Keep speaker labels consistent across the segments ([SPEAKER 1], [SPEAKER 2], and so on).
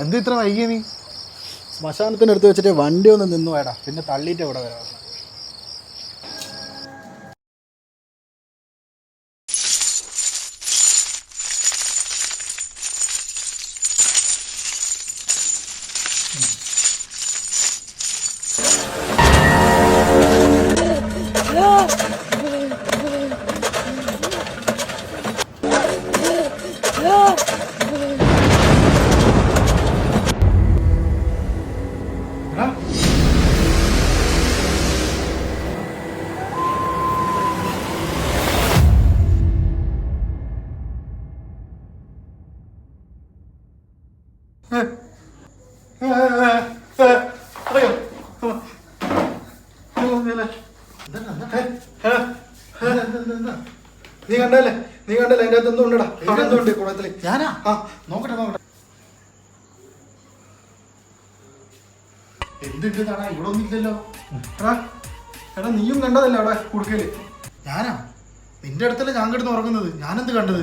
[SPEAKER 1] എന്താ ഇത്ര വൈകിയ നീ?
[SPEAKER 2] ശ്മശാനത്തിനടുത്ത് വെച്ചിട്ട് വണ്ടി ഒന്ന് നിന്നു വേടാ, പിന്നെ തള്ളിയിട്ട് ഇവിടെ വരാം.
[SPEAKER 1] നീ കണ്ടല്ലേ അതിന്റെ അകത്ത് എന്തുകൊണ്ടാ? എന്തുകൊണ്ട് കുളത്തില്?
[SPEAKER 2] ഞാനാ
[SPEAKER 1] നോക്കട്ടെ. എന്തുണ്ട് താടാ? ഇവിടെ ഒന്നും ഇല്ലല്ലോ. എടാ നീയും കണ്ടതല്ലേ അവിടെ കുടുക്കല്? ഞാനാ? നിന്റെ അടുത്തല്ലേ ഞാൻ കിടന്ന് ഉറങ്ങുന്നത്. ഞാനെന്ത് കണ്ടത്?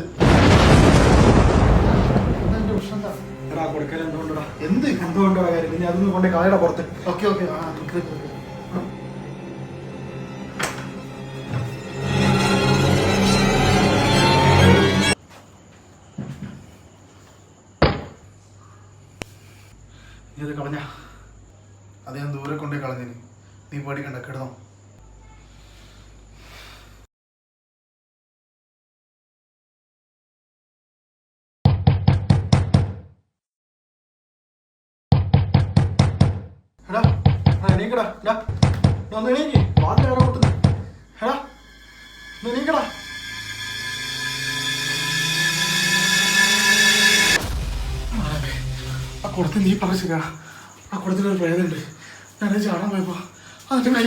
[SPEAKER 1] എന്റെ പ്രശ്നം എന്താ? എടാ കൊടുക്കൽ എന്തുകൊണ്ടാ? എന്തുകൊണ്ടാ കാര്യം? ഇനി അതൊന്നും കൊണ്ടേ കളയുടെ പുറത്ത്. ഓക്കെ നീ അത് കളഞ്ഞ? അത് ഞാൻ ദൂരെ കൊണ്ടേ കളഞ്ഞിന്. നീ പേടിക്കണ്ട, കിടന്നോ. എടാ എണീക്കടാ. ഒന്ന് എണീക്ക്. വാതിൽ അവിടെ കൊടുത്തു. എടാ ഒന്ന് എണീക്കടാ. ആ കുളത്തിൽ നീ പറിച്ചില്ല. ആ കുളത്തിലൊരു പ്രേതമുണ്ട്. ഞാൻ ചാടാൻ പോയപ്പോ അതിന്റെ കൈ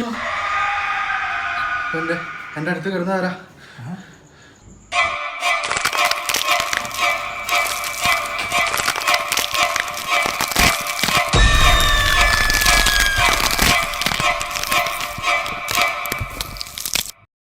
[SPEAKER 1] എൻ്റെ അടുത്ത് കിടന്നാരാ?